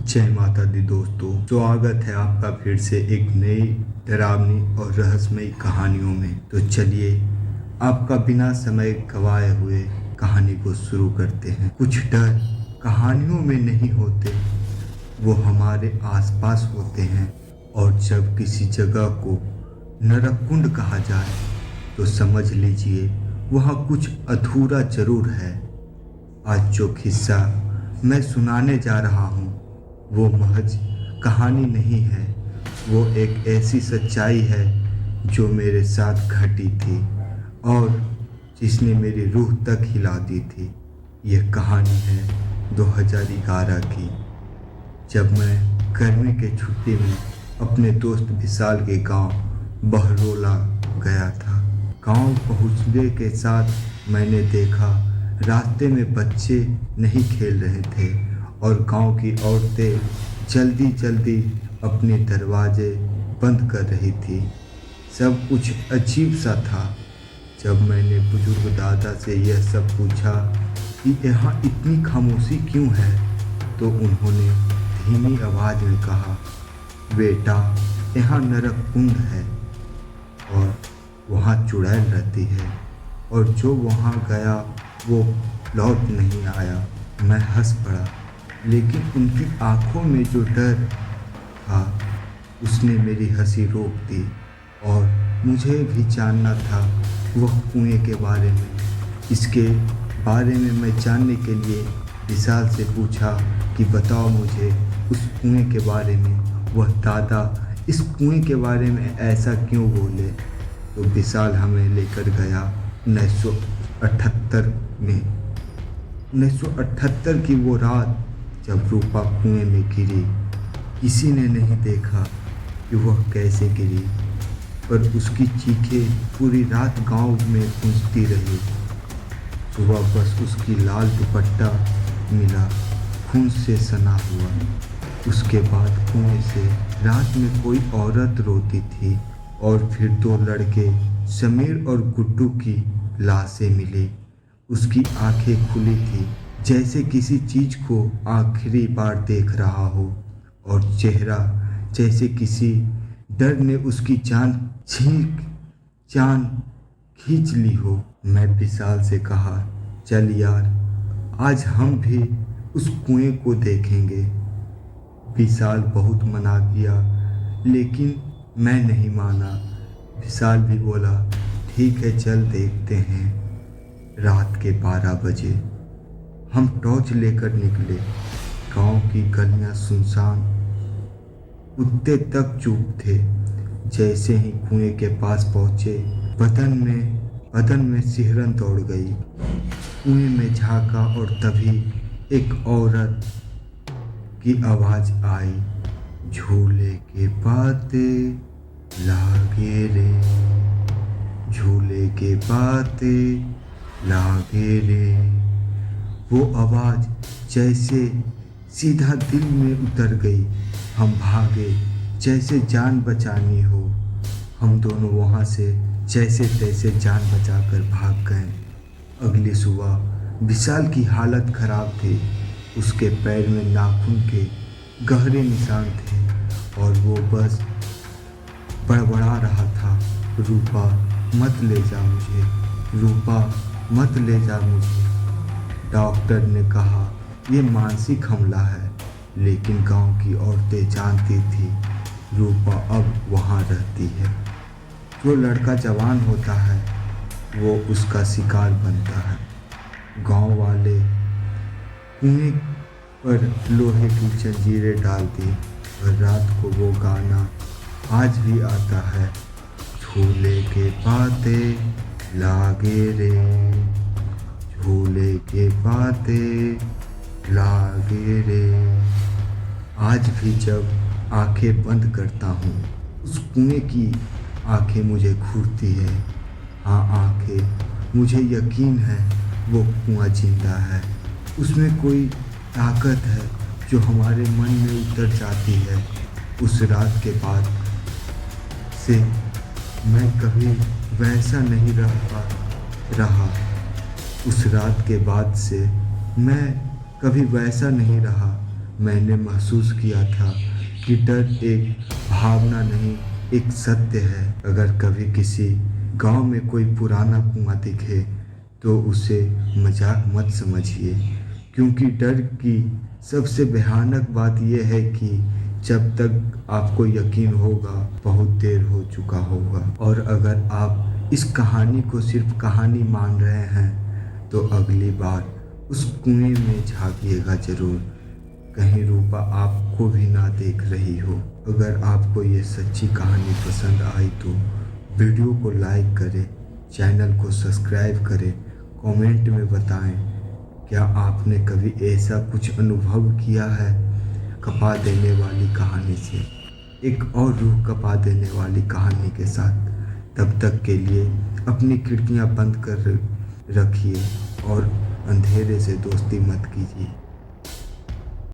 जय माता दी दोस्तों, स्वागत है आपका फिर से एक नई डरावनी और रहस्यमयी कहानियों में। तो चलिए आपका बिना समय गवाए हुए कहानी को शुरू करते हैं। कुछ डर कहानियों में नहीं होते, वो हमारे आसपास होते हैं। और जब किसी जगह को नरकुंड कहा जाए तो समझ लीजिए वहाँ कुछ अधूरा जरूर है। आज जो किस्सा मैं सुनाने जा रहा हूँ वो महज कहानी नहीं है, वो एक ऐसी सच्चाई है जो मेरे साथ घटी थी और जिसने मेरी रूह तक हिला दी थी। यह कहानी है 2011 की, जब मैं गर्मी के छुट्टी में अपने दोस्त विशाल के गांव बहरोला गया था। गांव पहुंचने के साथ मैंने देखा रास्ते में बच्चे नहीं खेल रहे थे और गांव की औरतें जल्दी जल्दी अपने दरवाजे बंद कर रही थी। सब कुछ अजीब सा था। जब मैंने बुजुर्ग दादा से यह सब पूछा कि यहाँ इतनी खामोशी क्यों है, तो उन्होंने धीमी आवाज़ में कहा, बेटा यहाँ नरक कुंड है और वहाँ चुड़ैल रहती है, और जो वहाँ गया वो लौट नहीं आया। मैं हंस पड़ा, लेकिन उनकी आंखों में जो डर था उसने मेरी हंसी रोक दी। और मुझे भी जानना था वह कुएं के बारे में। इसके बारे में मैं जानने के लिए विशाल से पूछा कि बताओ मुझे उस कुएं के बारे में। वह दादा इस कुएं के बारे में ऐसा क्यों बोले। तो विशाल हमें लेकर गया 1978 में। 1978 की वो रात जब रूपा कुएं में गिरी। किसी ने नहीं देखा कि वह कैसे गिरी, पर उसकी चीखें पूरी रात गांव में गूंजती रही। सुबह बस उसकी लाल दुपट्टा मिला, खून से सना हुआ। उसके बाद कुएं से रात में कोई औरत रोती थी और फिर दो लड़के समीर और गुड्डू की लाशें मिली। उसकी आंखें खुली थी जैसे किसी चीज को आखिरी बार देख रहा हो, और चेहरा जैसे किसी डर ने उसकी जान खींच ली हो। मैं विशाल से कहा, चल यार, आज हम भी उस कुएं को देखेंगे। विशाल बहुत मना किया, लेकिन मैं नहीं माना। विशाल भी बोला, ठीक है चल देखते हैं। रात के 12 बजे हम टॉर्च लेकर निकले। गांव की गलियां सुनसान, कुत्ते तक चुप थे। जैसे ही कुएं के पास पहुंचे बदन में सिहरन दौड़ गई। कुएं में झांका और तभी एक औरत की आवाज आई, झूले के पाते लागे रे, झूले के पाते लागे रे। वो आवाज़ जैसे सीधा दिल में उतर गई। हम भागे जैसे जान बचानी हो। हम दोनों वहाँ से जैसे तैसे जान बचाकर भाग गए। अगली सुबह विशाल की हालत खराब थी। उसके पैर में नाखून के गहरे निशान थे और वो बस बड़बड़ा रहा था, रूपा मत ले जा मुझे, रूपा मत ले जा मुझे। डॉक्टर ने कहा ये मानसिक हमला है, लेकिन गांव की औरतें जानती थी रूपा अब वहाँ रहती है। जो लड़का जवान होता है वो उसका शिकार बनता है। गांव वाले कुएं पर लोहे की जंजीरें डाल दी और रात को वो गाना आज भी आता है, झूले के पाते लागे रे, झूले के पाते लागे रे। आज भी जब आंखें बंद करता हूँ उस कुएं की आंखें मुझे घूरती है। हाँ आंखें, मुझे यकीन है वो कुआं जिंदा है। उसमें कोई ताकत है जो हमारे मन में उतर जाती है। उस रात के बाद से मैं कभी वैसा नहीं रहा। उस रात के बाद से मैं कभी वैसा नहीं रहा। मैंने महसूस किया था कि डर एक भावना नहीं, एक सत्य है। अगर कभी किसी गांव में कोई पुराना कुआं दिखे तो उसे मजाक मत समझिए, क्योंकि डर की सबसे भयानक बात यह है कि जब तक आपको यकीन होगा बहुत देर हो चुका होगा। और अगर आप इस कहानी को सिर्फ कहानी मान रहे हैं तो अगली बार उस कुएं में झांकिएगा जरूर, कहीं रूपा आपको भी ना देख रही हो। अगर आपको ये सच्ची कहानी पसंद आई तो वीडियो को लाइक करें, चैनल को सब्सक्राइब करें, कमेंट में बताएं क्या आपने कभी ऐसा कुछ अनुभव किया है कपा देने वाली कहानी से, एक और रूह कपा देने वाली कहानी के साथ। तब तक के लिए अपनी खिड़कियां बंद कर रखिए और अंधेरे से दोस्ती मत कीजिए।